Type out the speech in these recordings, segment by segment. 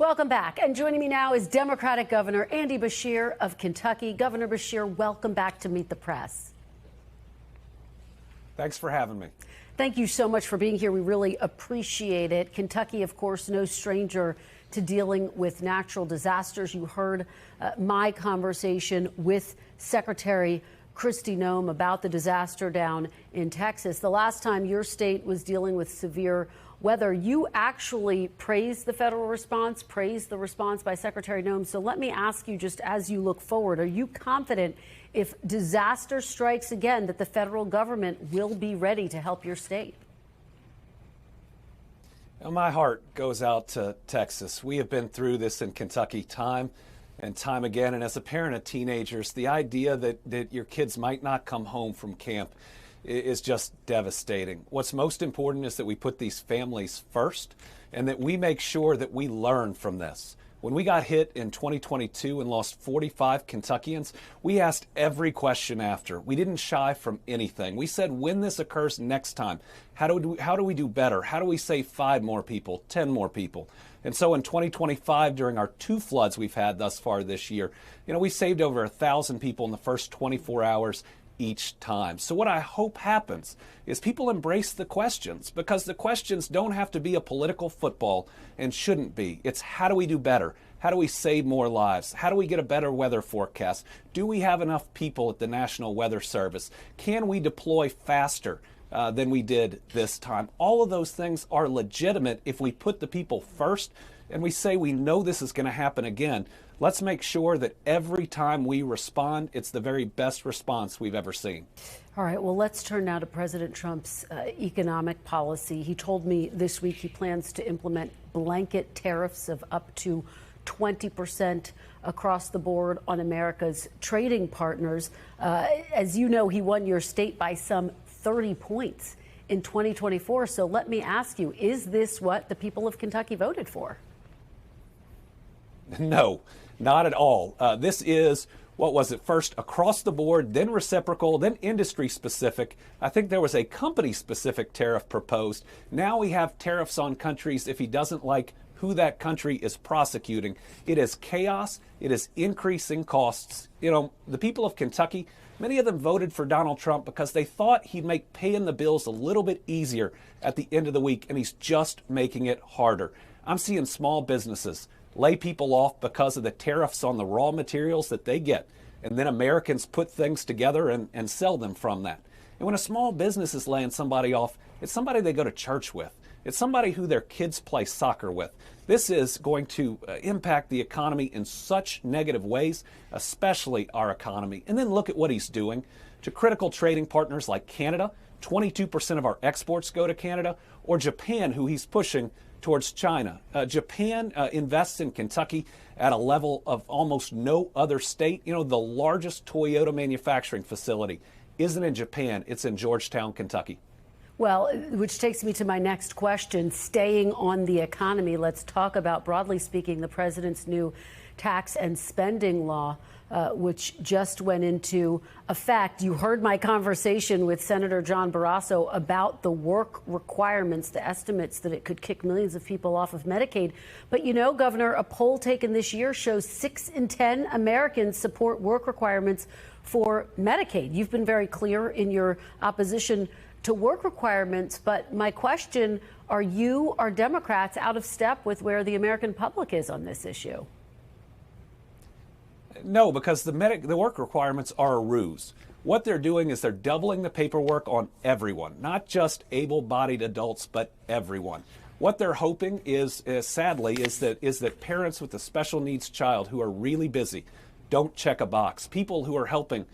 Welcome back. And joining me now is Democratic Governor Andy Beshear of Kentucky. Governor Beshear, welcome back to Meet the Press. Thanks for having me. Thank you so much for being here. We really appreciate it. Kentucky, of course, no stranger to dealing with natural disasters. You heard my conversation with Secretary Kristi Noem about the disaster down in Texas. The last time your state was dealing with severe weather, you actually praised the federal response, praised the response by Secretary Noem. So let me ask you, just as you look forward, are you confident if disaster strikes again that the federal government will be ready to help your state? Well, my heart goes out to Texas. We have been through this in Kentucky time and time again. And as a parent of teenagers, the idea that your kids might not come home from camp is just devastating. What's most important is that we put these families first and that we make sure that we learn from this. When we got hit in 2022 and lost 45 Kentuckians, we asked every question after. We didn't shy from anything. We said, when this occurs next time, how do we do better? How do we save 5 more people, 10 more people? And so in 2025, during our 2 floods we've had thus far this year, we saved over 1,000 people in the first 24 hours each time. So what I hope happens is people embrace the questions, because the questions don't have to be a political football and shouldn't be. It's how do we do better? How do we save more lives? How do we get a better weather forecast? Do we have enough people at the National Weather Service? Can we deploy faster than we did this time? All of those things are legitimate if we put the people first and we say we know this is going to happen again. Let's make sure that every time we respond, it's the very best response we've ever seen. All right, well, let's turn now to President Trump's economic policy. He told me this week he plans to implement blanket tariffs of up to 20% across the board on America's trading partners. As you know, he won your state by some 30 points in 2024. So let me ask you, is this what the people of Kentucky voted for? No, not at all. This is, what was it, first across the board, then reciprocal, then industry specific. I think there was a company specific tariff proposed. Now we have tariffs on countries if he doesn't like who that country is prosecuting. It is chaos. It is increasing costs. The people of Kentucky, many of them voted for Donald Trump because they thought he'd make paying the bills a little bit easier at the end of the week, and he's just making it harder. I'm seeing small businesses lay people off because of the tariffs on the raw materials that they get. And then Americans put things together and sell them from that. And when a small business is laying somebody off, it's somebody they go to church with. It's somebody who their kids play soccer with. This is going to impact the economy in such negative ways, especially our economy. And then look at what he's doing to critical trading partners like Canada. 22% of our exports go to Canada, or Japan, who he's pushing towards China. Japan invests in Kentucky at a level of almost no other state. The largest Toyota manufacturing facility isn't in Japan, it's in Georgetown, Kentucky. Well, which takes me to my next question. Staying on the economy, let's talk about, broadly speaking, the president's new tax and spending law, which just went into effect. You heard my conversation with Senator John Barrasso about the work requirements, the estimates that it could kick millions of people off of Medicaid. But Governor, a poll taken this year shows 6 in 10 Americans support work requirements for Medicaid. You've been very clear in your opposition to work requirements, but my question, are Democrats out of step with where the American public is on this issue? No, because the work requirements are a ruse. What they're doing is they're doubling the paperwork on everyone, not just able-bodied adults, but everyone. What they're hoping is sadly, is that parents with a special needs child who are really busy don't check a box. People who are helping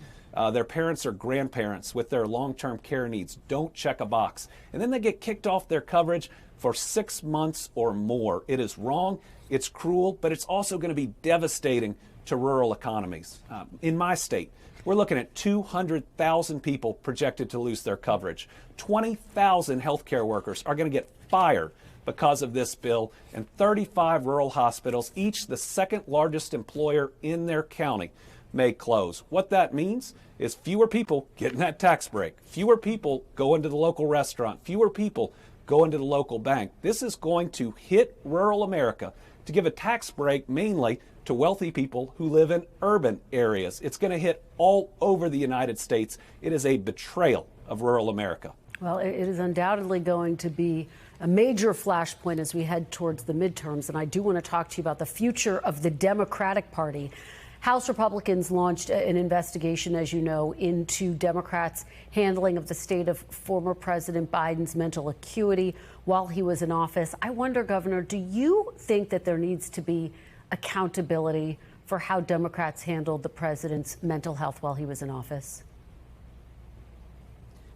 their parents or grandparents with their long-term care needs don't check a box. And then they get kicked off their coverage for 6 months or more. It is wrong, it's cruel, but it's also going to be devastating to rural economies. In my state, we're looking at 200,000 people projected to lose their coverage. 20,000 healthcare workers are going to get fired because of this bill, and 35 rural hospitals, each the second largest employer in their county, may close. What that means is fewer people getting that tax break, fewer people going to the local restaurant, fewer people going to the local bank. This is going to hit rural America to give a tax break mainly to wealthy people who live in urban areas. It's going to hit all over the United States. It is a betrayal of rural America. Well, it is undoubtedly going to be a major flashpoint as we head towards the midterms. And I do want to talk to you about the future of the Democratic Party. House Republicans launched an investigation, as you know, into Democrats' handling of the state of former President Biden's mental acuity while he was in office. I wonder, Governor, do you think that there needs to be accountability for how Democrats handled the president's mental health while he was in office?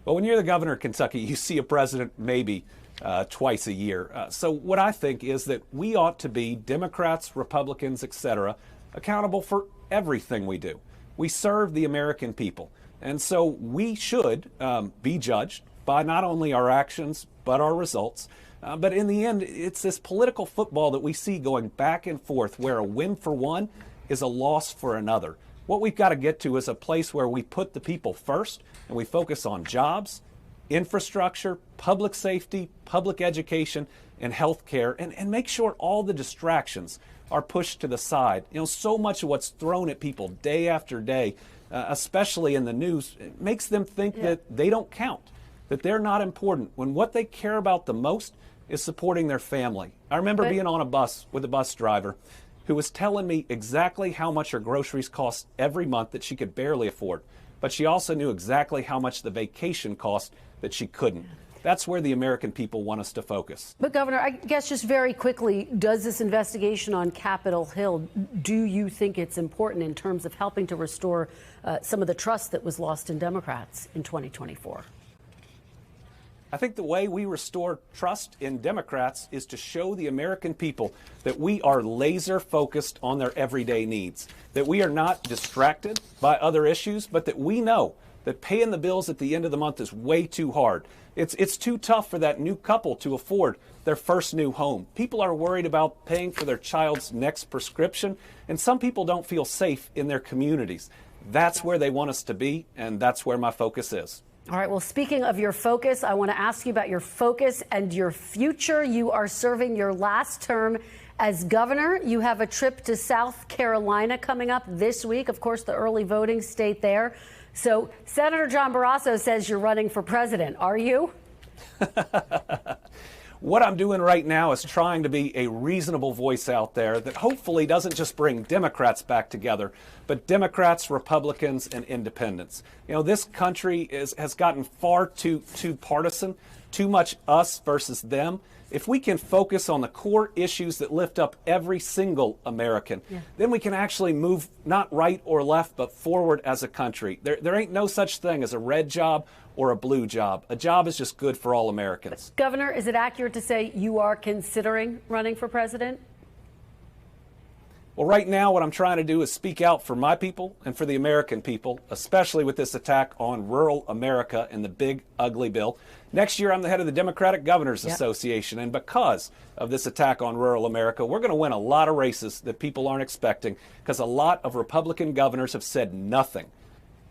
Well, when you're the governor of Kentucky, you see a president maybe twice a year. So what I think is that we ought to be, Democrats, Republicans, etc., accountable for everything we do. We serve the American people. And so we should be judged by not only our actions, but our results. But in the end, it's this political football that we see going back and forth where a win for one is a loss for another. What we've got to get to is a place where we put the people first and we focus on jobs, infrastructure, public safety, public education, and health care, and make sure all the distractions are pushed to the side. You know, so much of what's thrown at people day after day, especially in the news, it makes them think that they don't count, that they're not important, when what they care about the most is supporting their family. I remember being on a bus with a bus driver who was telling me exactly how much her groceries cost every month that she could barely afford. But she also knew exactly how much the vacation cost that she couldn't. That's where the American people want us to focus. But, Governor, I guess just very quickly, does this investigation on Capitol Hill, do you think it's important in terms of helping to restore some of the trust that was lost in Democrats in 2024? I think the way we restore trust in Democrats is to show the American people that we are laser focused on their everyday needs, that we are not distracted by other issues, but that we know that paying the bills at the end of the month is way too hard. It's too tough for that new couple to afford their first new home. People are worried about paying for their child's next prescription, and some people don't feel safe in their communities. That's where they want us to be, and that's where my focus is. All right. Well, speaking of your focus, I want to ask you about your focus and your future. You are serving your last term as governor. You have a trip to South Carolina coming up this week. Of course, the early voting state there. So Senator John Barrasso says you're running for president. Are you? What I'm doing right now is trying to be a reasonable voice out there that hopefully doesn't just bring Democrats back together, but Democrats, Republicans, and independents. You know, this country has gotten far too partisan, too much us versus them. If we can focus on the core issues that lift up every single American, then we can actually move not right or left, but forward as a country. There ain't no such thing as a red job or a blue job. A job is just good for all Americans. Governor, is it accurate to say you are considering running for president? Well, right now, what I'm trying to do is speak out for my people and for the American people, especially with this attack on rural America and the big, ugly bill. Next year, I'm the head of the Democratic Governors Association, and because of this attack on rural America, we're going to win a lot of races that people aren't expecting, because a lot of Republican governors have said nothing,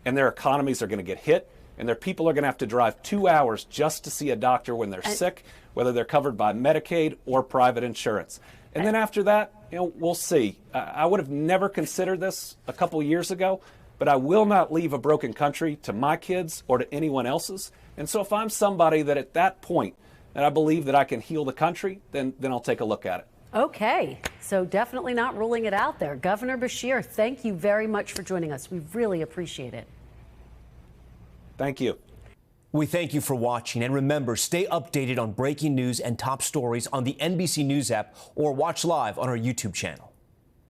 and their economies are going to get hit, and their people are going to have to drive 2 hours just to see a doctor when they're sick, whether they're covered by Medicaid or private insurance. And then after that, you know, we'll see. I would have never considered this a couple years ago, but I will not leave a broken country to my kids or to anyone else's. And so if I'm somebody that at that point that I believe that I can heal the country, then I'll take a look at it. Okay, so definitely not ruling it out there. Governor Beshear, thank you very much for joining us. We really appreciate it. Thank you. We thank you for watching, and remember, stay updated on breaking news and top stories on the NBC News app or watch live on our YouTube channel.